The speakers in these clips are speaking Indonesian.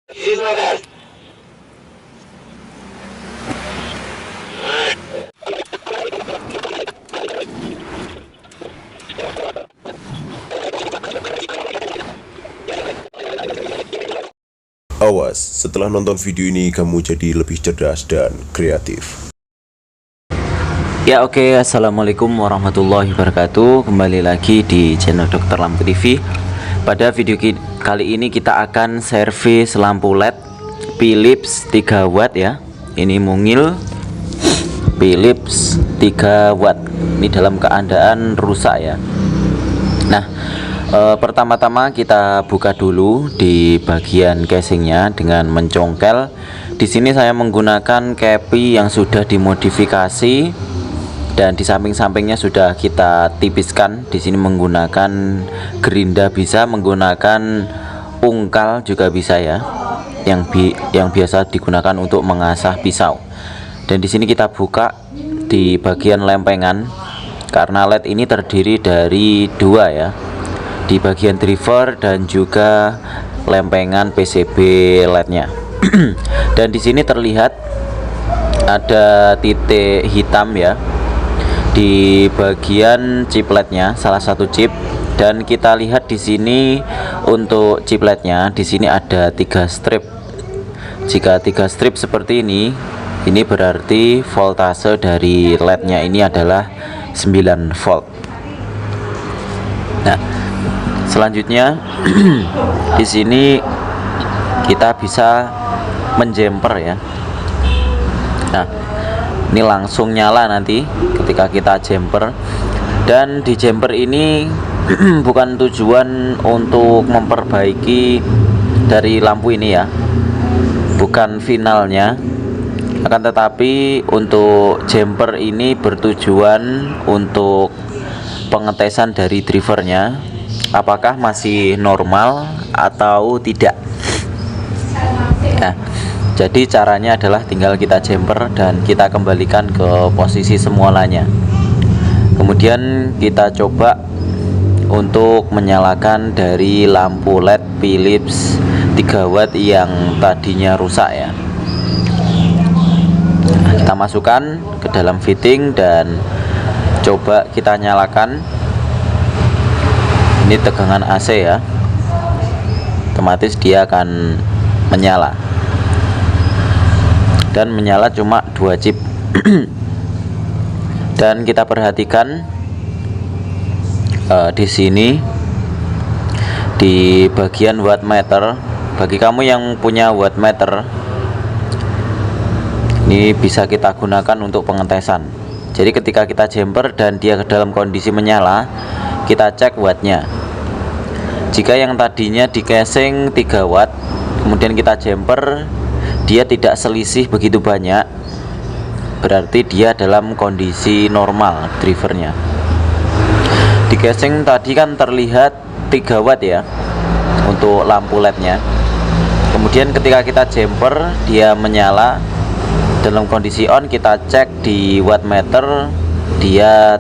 Awas, setelah nonton video ini kamu jadi lebih cerdas dan kreatif. Ya oke, Assalamualaikum warahmatullahi wabarakatuh. Kembali lagi di channel Dr. Lampu TV. Pada video kali ini kita akan servis lampu LED Philips 3 watt ya. Ini mungil Philips 3 watt. Ini dalam keadaan rusak ya. Nah, pertama-tama kita buka dulu di bagian casingnya dengan mencongkel. Di sini saya menggunakan kepi yang sudah dimodifikasi dan di samping-sampingnya sudah kita tipiskan. Di sini menggunakan gerinda, bisa menggunakan ungkal juga bisa ya, yang biasa digunakan untuk mengasah pisau. Dan di sini kita buka di bagian lempengan, karena LED ini terdiri dari dua ya, di bagian driver dan juga lempengan PCB LED-nya. Dan di sini terlihat ada titik hitam ya di bagian chip LED-nya, salah satu chip. Dan kita lihat di sini untuk chip LED-nya, di sini ada 3 strip. Jika 3 strip seperti ini berarti voltase dari LED-nya ini adalah 9 volt. Nah, selanjutnya di sini kita bisa menjumper ya. Nah, ini langsung nyala nanti ketika kita jumper. Dan di jumper ini bukan tujuan untuk memperbaiki dari lampu ini ya, bukan finalnya, akan tetapi untuk jumper ini bertujuan untuk pengetesan dari drivernya, apakah masih normal atau tidak. Nah, jadi caranya adalah tinggal kita jumper dan kita kembalikan ke posisi semulanya. Kemudian kita coba untuk menyalakan dari lampu LED Philips 3 watt yang tadinya rusak ya. Nah, kita masukkan ke dalam fitting dan coba kita nyalakan. Ini tegangan AC ya, otomatis dia akan menyala. Dan menyala cuma 2 chip. Dan kita perhatikan di sini di bagian wattmeter. Bagi kamu yang punya wattmeter, ini bisa kita gunakan untuk pengetesan. Jadi ketika kita jumper dan dia dalam kondisi menyala, kita cek wattnya. Jika yang tadinya di casing 3 watt, kemudian kita jumper, dia tidak selisih begitu banyak, berarti dia dalam kondisi normal drivernya. Di casing tadi kan terlihat 3 watt ya untuk lampu LED-nya. Kemudian ketika kita jumper, dia menyala dalam kondisi on. Kita cek di wattmeter, dia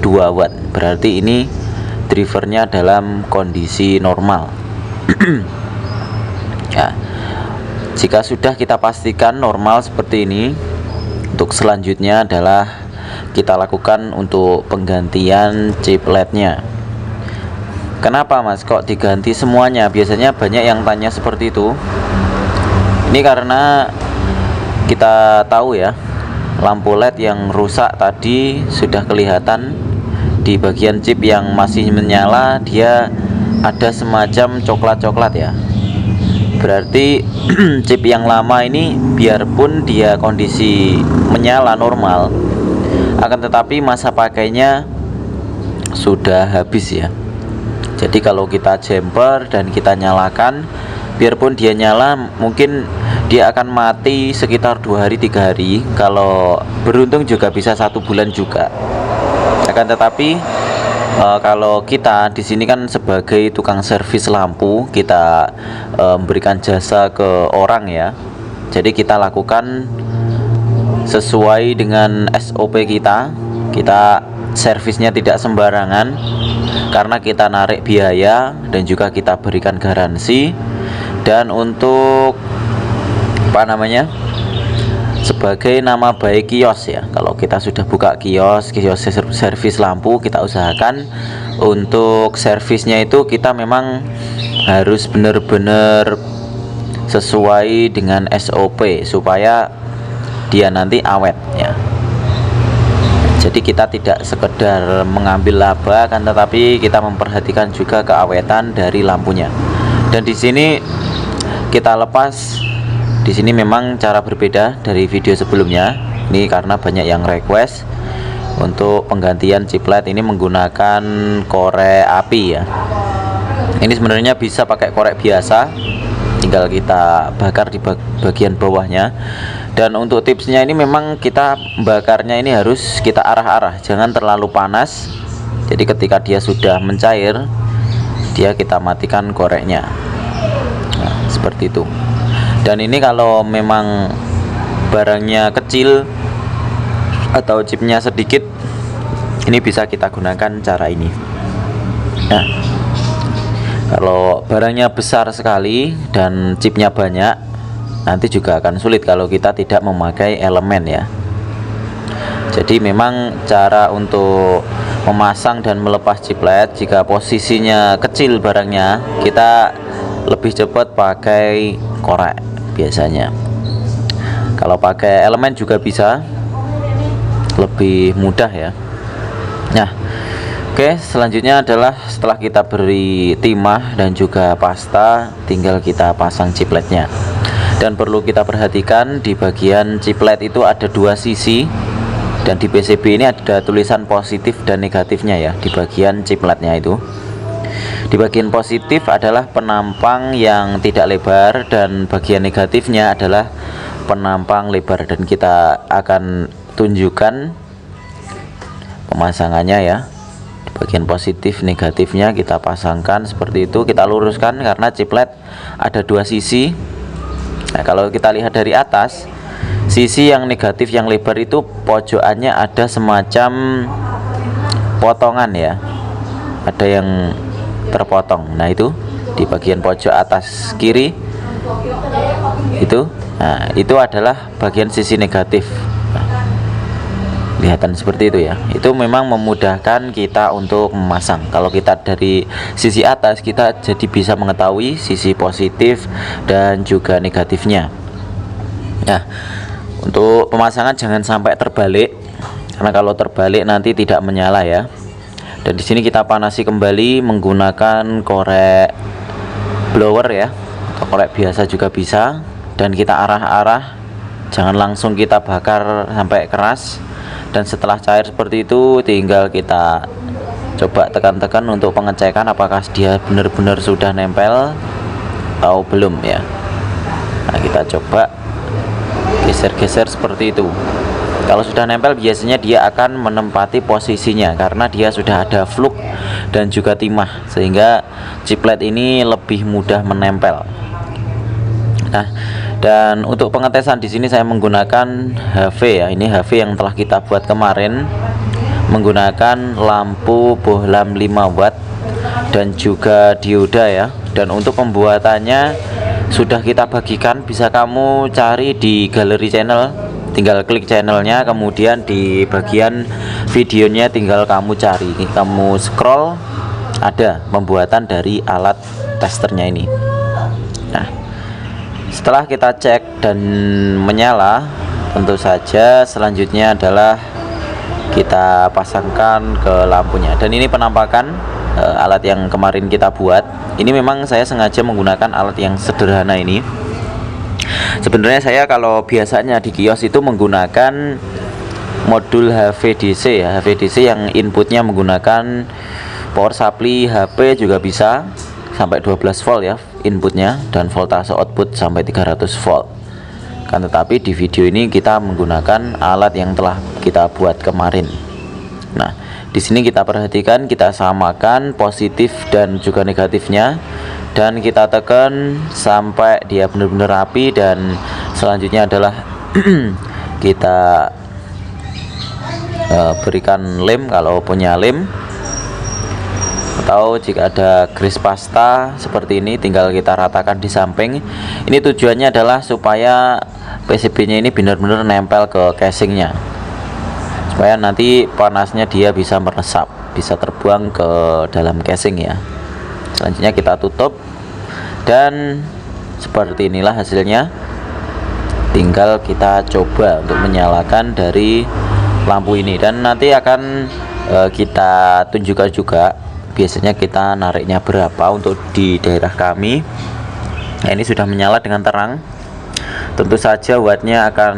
2 watt, berarti ini drivernya dalam kondisi normal. Ya, jika sudah kita pastikan normal seperti ini, untuk selanjutnya adalah kita lakukan untuk penggantian chip LED-nya. Kenapa Mas kok diganti semuanya? Biasanya banyak yang tanya seperti itu. Ini karena kita tahu ya, lampu LED yang rusak tadi sudah kelihatan di bagian chip yang masih menyala, dia ada semacam coklat-coklat ya. Berarti chip yang lama ini biarpun dia kondisi menyala normal, akan tetapi masa pakainya sudah habis ya. Jadi kalau kita jumper dan kita nyalakan, biarpun dia nyala, mungkin dia akan mati sekitar 2 hari 3 hari. Kalau beruntung juga bisa 1 bulan juga. Akan tetapi kalau kita di sini kan sebagai tukang servis lampu, kita memberikan jasa ke orang ya. Jadi kita lakukan sesuai dengan SOP kita. Kita servisnya tidak sembarangan, karena kita narik biaya dan juga kita berikan garansi. Dan untuk apa namanya, sebagai nama baik kios ya. Kalau kita sudah buka kios servis lampu, kita usahakan untuk servisnya itu kita memang harus benar-benar sesuai dengan SOP supaya dia nanti awet ya. Jadi kita tidak sekedar mengambil laba, kan, tetapi kita memperhatikan juga keawetan dari lampunya. Dan di sini kita lepas. Di sini memang cara berbeda dari video sebelumnya. Ini karena banyak yang request untuk penggantian chip LED ini menggunakan korek api ya. Ini sebenarnya bisa pakai korek biasa, tinggal kita bakar di bagian bawahnya. Dan untuk tipsnya ini memang kita bakarnya ini harus kita arah-arah, jangan terlalu panas. Jadi ketika dia sudah mencair, kita matikan koreknya. Nah, seperti itu. Dan ini kalau memang barangnya kecil atau chipnya sedikit, ini bisa kita gunakan cara ini. Nah, kalau barangnya besar sekali dan chipnya banyak, nanti juga akan sulit kalau kita tidak memakai elemen ya. Jadi memang cara untuk memasang dan melepas chip LED, jika posisinya kecil barangnya, kita lebih cepat pakai korek biasanya. Kalau pakai elemen juga bisa, lebih mudah ya. Nah, oke, selanjutnya adalah setelah kita beri timah dan juga pasta, tinggal kita pasang chip LED-nya. Dan perlu kita perhatikan di bagian chip LED itu ada dua sisi, dan di PCB ini ada tulisan positif dan negatifnya ya di bagian chip LED-nya itu. Di bagian positif adalah penampang yang tidak lebar, dan bagian negatifnya adalah penampang lebar, dan kita akan tunjukkan pemasangannya ya. Di bagian positif negatifnya kita pasangkan seperti itu, kita luruskan karena chip LED ada dua sisi. Nah, kalau kita lihat dari atas, sisi yang negatif yang lebar itu pojokannya ada semacam potongan ya, ada yang terpotong. Nah, itu di bagian pojok atas kiri itu, nah itu adalah bagian sisi negatif. Nah, kelihatan seperti itu ya. Itu memang memudahkan kita untuk memasang. Kalau kita dari sisi atas, kita jadi bisa mengetahui sisi positif dan juga negatifnya. Nah, untuk pemasangan jangan sampai terbalik, karena kalau terbalik nanti tidak menyala ya. Dan di sini kita panasi kembali menggunakan korek blower ya, atau korek biasa juga bisa. Dan kita arah-arah, jangan langsung kita bakar sampai keras. Dan setelah cair seperti itu, tinggal kita coba tekan-tekan untuk pengecekan apakah dia benar-benar sudah nempel atau belum ya. Nah, kita coba geser-geser seperti itu. Kalau sudah nempel, biasanya dia akan menempati posisinya karena dia sudah ada fluk dan juga timah, sehingga chip LED ini lebih mudah menempel. Nah, dan untuk pengetesan di sini saya menggunakan HV ya. Ini HV yang telah kita buat kemarin, menggunakan lampu bohlam 5 watt dan juga dioda ya. Dan untuk pembuatannya sudah kita bagikan, bisa kamu cari di galeri channel, tinggal klik channelnya, kemudian di bagian videonya tinggal kamu cari, kamu scroll, ada pembuatan dari alat testernya ini. Nah, setelah kita cek dan menyala, tentu saja selanjutnya adalah kita pasangkan ke lampunya. Dan ini penampakan alat yang kemarin kita buat. Ini memang saya sengaja menggunakan alat yang sederhana ini. Sebenarnya saya kalau biasanya di kios itu menggunakan modul HVDC ya, HVDC yang inputnya menggunakan power supply HP juga bisa sampai 12 volt ya inputnya, dan voltase output sampai 300 volt. Kan tetapi di video ini kita menggunakan alat yang telah kita buat kemarin. Nah, di sini kita perhatikan, kita samakan positif dan juga negatifnya, dan kita tekan sampai dia benar-benar rapi. Dan selanjutnya adalah kita berikan lem kalau punya lem, atau jika ada grease pasta seperti ini tinggal kita ratakan di samping. Ini tujuannya adalah supaya PCB nya ini benar-benar nempel ke casingnya, supaya nanti panasnya dia bisa meresap, bisa terbuang ke dalam casing ya. Selanjutnya kita tutup dan seperti inilah hasilnya. Tinggal kita coba untuk menyalakan dari lampu ini, dan nanti akan kita tunjukkan juga biasanya kita nariknya berapa untuk di daerah kami. Nah, ini sudah menyala dengan terang. Tentu saja wattnya akan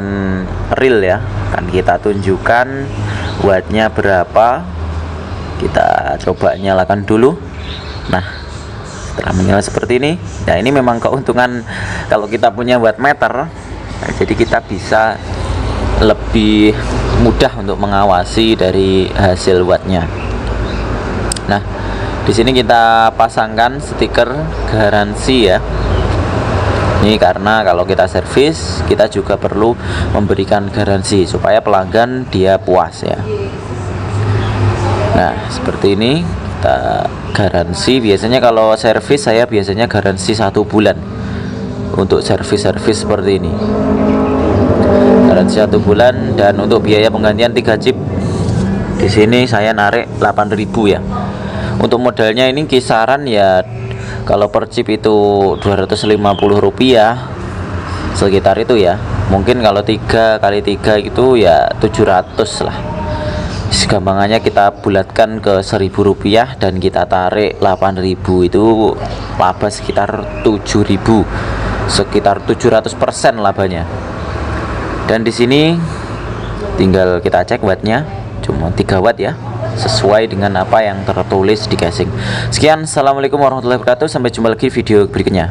real ya, akan kita tunjukkan wattnya berapa. Kita coba nyalakan dulu. Nah, setelah menyala seperti ini, nah ini memang keuntungan kalau kita punya wattmeter. Nah, jadi kita bisa lebih mudah untuk mengawasi dari hasil wattnya. Nah, di sini kita pasangkan stiker garansi ya. Ini karena kalau kita servis, kita juga perlu memberikan garansi supaya pelanggan dia puas ya. Nah, seperti ini kita garansi. Biasanya kalau servis saya biasanya garansi 1 bulan untuk servis-servis seperti ini. Garansi 1 bulan, dan untuk biaya penggantian 3 chip di sini saya narik 8.000 ya. Untuk modalnya ini kisaran ya, kalau per chip itu 250 rupiah sekitar itu ya. Mungkin kalau 3 kali 3 itu ya 700 lah. Gampangannya kita bulatkan ke 1.000 rupiah dan kita tarik 8.000, itu laba sekitar 7.000, sekitar 700% labanya. Dan di sini tinggal kita cek wattnya, cuma 3 watt ya, sesuai dengan apa yang tertulis di casing. Sekian, assalamualaikum warahmatullahi wabarakatuh, sampai jumpa lagi video berikutnya.